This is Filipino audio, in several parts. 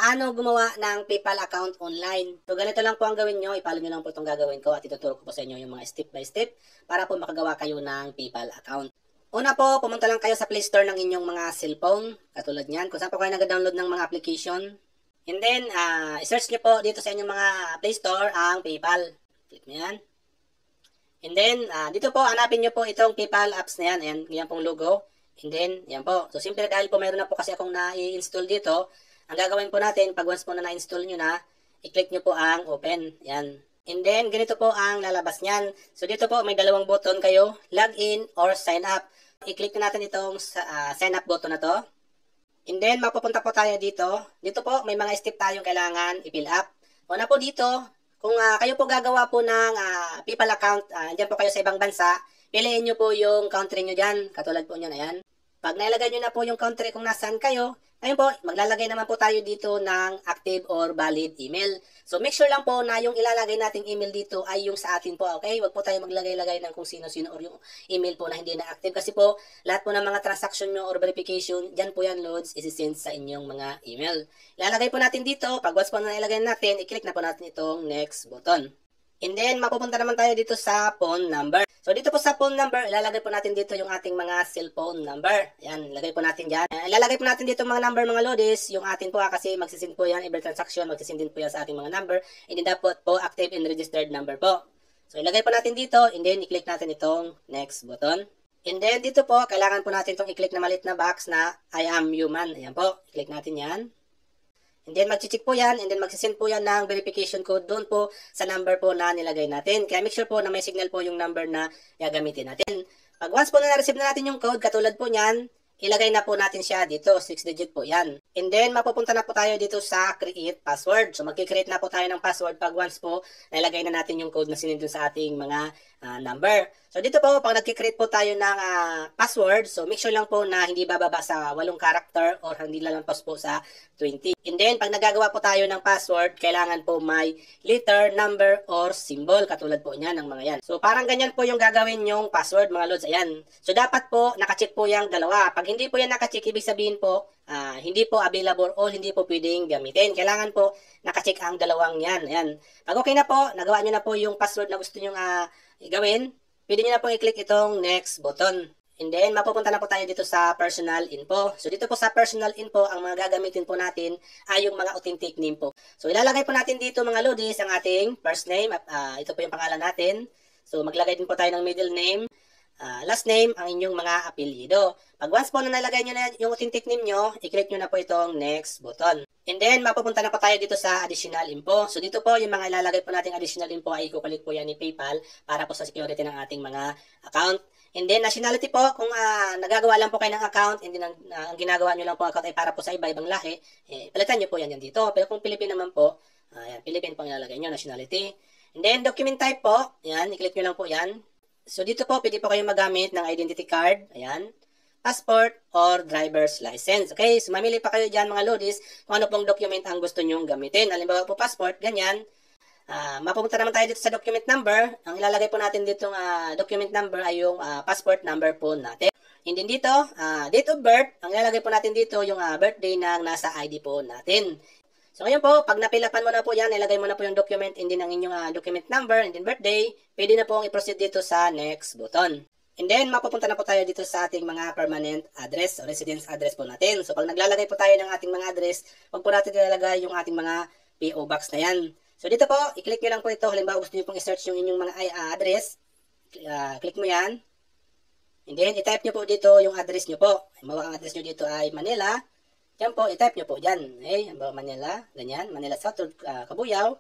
Paano gumawa ng PayPal account online? So ganito lang po ang gawin nyo, i-follow nyo lang po itong gagawin ko at ituturo ko po sa inyo yung mga step by step para po makagawa kayo ng PayPal account. Una po, pumunta lang kayo sa Play Store ng inyong mga cellphone, katulad nyan, kung saan po kayo nag-download ng mga application. And then, i-search nyo po dito sa inyong mga Play Store ang PayPal. Click nyo yan. And then, dito po, hanapin nyo po itong PayPal apps na yan. Ayan, yan pong logo. And then, yan po. So, simple dahil po mayroon na po kasi akong na-i-install dito. Ang gagawin po natin, pag once po na na-install nyo na, i-click nyo po ang open. Yan. And then, ganito po ang lalabas nyan. So, dito po, may dalawang button kayo, login or sign up. I-click na natin itong sign up button na to. And then, mapupunta po tayo dito. Dito po, may mga step tayong kailangan i-fill up. Una po dito, kung kayo po gagawa po ng PayPal account, dyan po kayo sa ibang bansa, piliin nyo po yung country nyo dyan. Katulad po nyo na yan. Pag nailagay nyo na po yung country kung nasaan kayo, ayun po, maglalagay naman po tayo dito ng active or valid email. So, make sure lang po na yung ilalagay nating email dito ay yung sa atin po, okay? Huwag po tayo maglagay-lagay ng kung sino-sino or yung email po na hindi na active. Kasi po, lahat po ng mga transaction nyo or verification, dyan po yan, loads, isi-send sa inyong mga email. Ilalagay po natin dito. Pag once po na ilagay natin, i-click na po natin itong next button. And then, mapupunta naman tayo dito sa phone number. So, dito po sa phone number, ilalagay po natin dito yung ating mga cellphone number. Ayan, ilagay po natin dyan. Ilalagay po natin dito mga number, mga lodis. Yung atin po kasi magsisend po yan, every transaction, magsisend din po yan sa ating mga number. And then, dapat po active and registered number po. So, ilagay po natin dito, and then, i-click natin itong next button. And then, dito po, kailangan po natin itong i-click na maliit na box na I am human. Ayan po, i-click natin yan. And then, mag-check po yan, and then magsisend po yan ng verification code doon po sa number po na nilagay natin. Kaya make sure po na may signal po yung number na gagamitin natin. Pag once po na na-receive na natin yung code, katulad po niyan, ilagay na po natin siya dito, 6 digit po yan. And then, mapupunta na po tayo dito sa create password. So, mag-create na po tayo ng password pag once po nilagay na natin yung code na sinend sa ating mga number. So, dito po, pag nag-create po tayo ng password, so make sure lang po na hindi bababa sa 8 character or hindi lalampas po sa 20. And then, pag nagagawa po tayo ng password, kailangan po may letter, number, or symbol. Katulad po niyan ng mga yan. So, parang ganyan po yung gagawin yung password, mga lods. Ayan. So, dapat po, nakacheck po yung dalawa. Pag hindi po yan nakacheck, ibig sabihin po, hindi po available o hindi po pwedeng gamitin. Kailangan po, nakacheck ang dalawang yan. Ayan. Pag okay na po, nagawa nyo na po yung password na gusto nyo gawin, pwede nyo na po i-click itong next button. And then, mapupunta na po tayo dito sa personal info. So, dito po sa personal info, ang mga gagamitin po natin ay yung mga authentic name po. So, ilalagay po natin dito mga lodis ang ating first name. Ito po yung pangalan natin. So, maglagay din po tayo ng middle name. Last name, ang inyong mga apelyido. Pag once po na nalagay nyo na yung authentic name nyo, i-click nyo na po itong next button. And then, mapupunta na po tayo dito sa additional info. So, dito po, yung mga ilalagay po nating additional info ay ikukulit po yan ni PayPal para po sa security ng ating mga account. And then, nationality po, kung nagagawa lang po kayo ng account, and then ang ginagawa nyo lang po account ay para po sa iba-ibang lahi, palitan nyo po yan dito. Pero kung Philippine naman po, Philippine po ang ilalagay nyo, nationality. And then, document type po, yan, i-click nyo lang po yan. So, dito po, pwede po kayo magamit ng identity card, ayan, passport, or driver's license. Okay, so mamili pa kayo dyan mga lodis kung ano pong document ang gusto nyong gamitin. Halimbawa po passport, ganyan. Mapupunta naman tayo dito sa document number. Ang ilalagay po natin dito document number ay yung passport number po natin. And then dito, date of birth, ang ilalagay po natin dito yung birthday na nasa ID po natin. So ngayon po, pag napilapan mo na po yan, ilagay mo na po yung document and then ang inyong document number and then birthday, pwede na po i-proceed dito sa next button. And then, mapupunta na po tayo dito sa ating mga permanent address o residence address po natin. So, pag naglalagay po tayo ng ating mga address, huwag po natin ilalagay yung ating mga PO box na yan. So, dito po, i-click nyo lang po ito. Halimbawa, gusto nyo pong i-search yung inyong mga address. Click mo yan. And then, i-type nyo po dito yung address nyo po. Halimbawa, ang address nyo dito ay Manila. Yan po, i-type nyo po dyan. Okay, halimbawa, Manila, ganyan. Manila South, Cabuyao.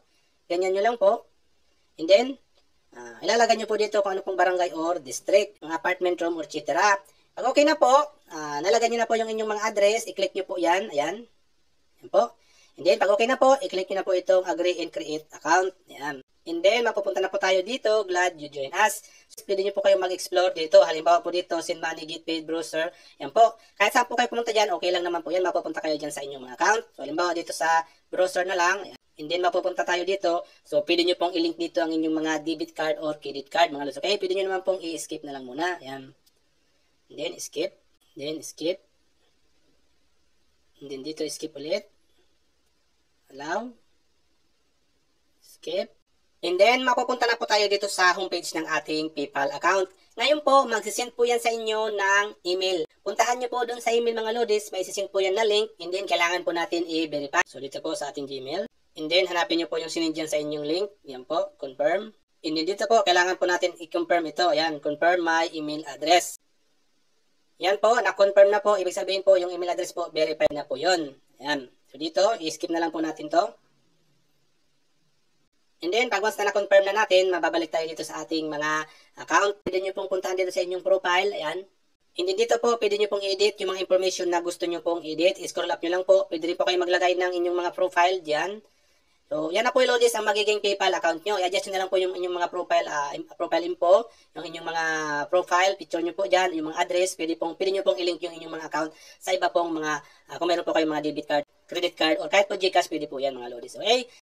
Ganyan nyo lang po. And then, ilalagay nyo po dito kung ano pong barangay or district, mga apartment room or etc. Pag okay na po, nalagay nyo na po yung inyong mga address, i-click nyo po yan, ayan. Yan po. And then, pag okay na po, i-click nyo na po itong agree and create account. Ayan. And then, mapupunta na po tayo dito, glad you join us. Pwede nyo po kayo mag-explore dito. Halimbawa po dito, send money, get paid, browser. Yan po. Kahit saan po kayo pumunta dyan, okay lang naman po yan. Mapupunta kayo dyan sa inyong mga account. So, halimbawa dito sa browser na lang. Ayan. And then, mapupunta tayo dito. So, pwede nyo pong i-link dito ang inyong mga debit card or credit card, mga lods. Okay, pwede nyo naman pong i-skip na lang muna. Ayan. And then, skip. Then, skip. And then, dito, skip ulit. Allow. Skip. And then, mapupunta na po tayo dito sa homepage ng ating PayPal account. Ngayon po, magsisend po yan sa inyo ng email. Puntahan nyo po doon sa email mga lodis, may sisend po yan na link, and then kailangan po natin i-verify. So, dito po sa ating Gmail. And then, hanapin nyo po yung sinend dyan sa inyong link. Yan po, confirm. And then, dito po, kailangan po natin i-confirm ito. Yan, confirm my email address. Yan po, na-confirm na po. Ibig sabihin po, yung email address po, verified na po yun. Yan. So, dito, i-skip na lang po natin to. And then, pag once na na-confirm na natin, mababalik tayo dito sa ating mga account. Pwede nyo pong puntahan dito sa inyong profile. Ayan. And then dito po, pwede nyo pong edit yung mga information na gusto nyo pong edit. I-scroll up nyo lang po. Pwede rin po kayo maglagay ng inyong mga profile diyan. So, yan na po lodis ang magiging PayPal account nyo. I-adjust nyo na lang po yung inyong mga profile info, yung inyong mga profile, picture nyo po dyan, yung mga address. Pwede nyo pong i-link yung inyong mga account sa iba pong mga, kung meron po kayong mga debit card, credit card, or kahit po GCash, pwede po yan mga lodis. Okay?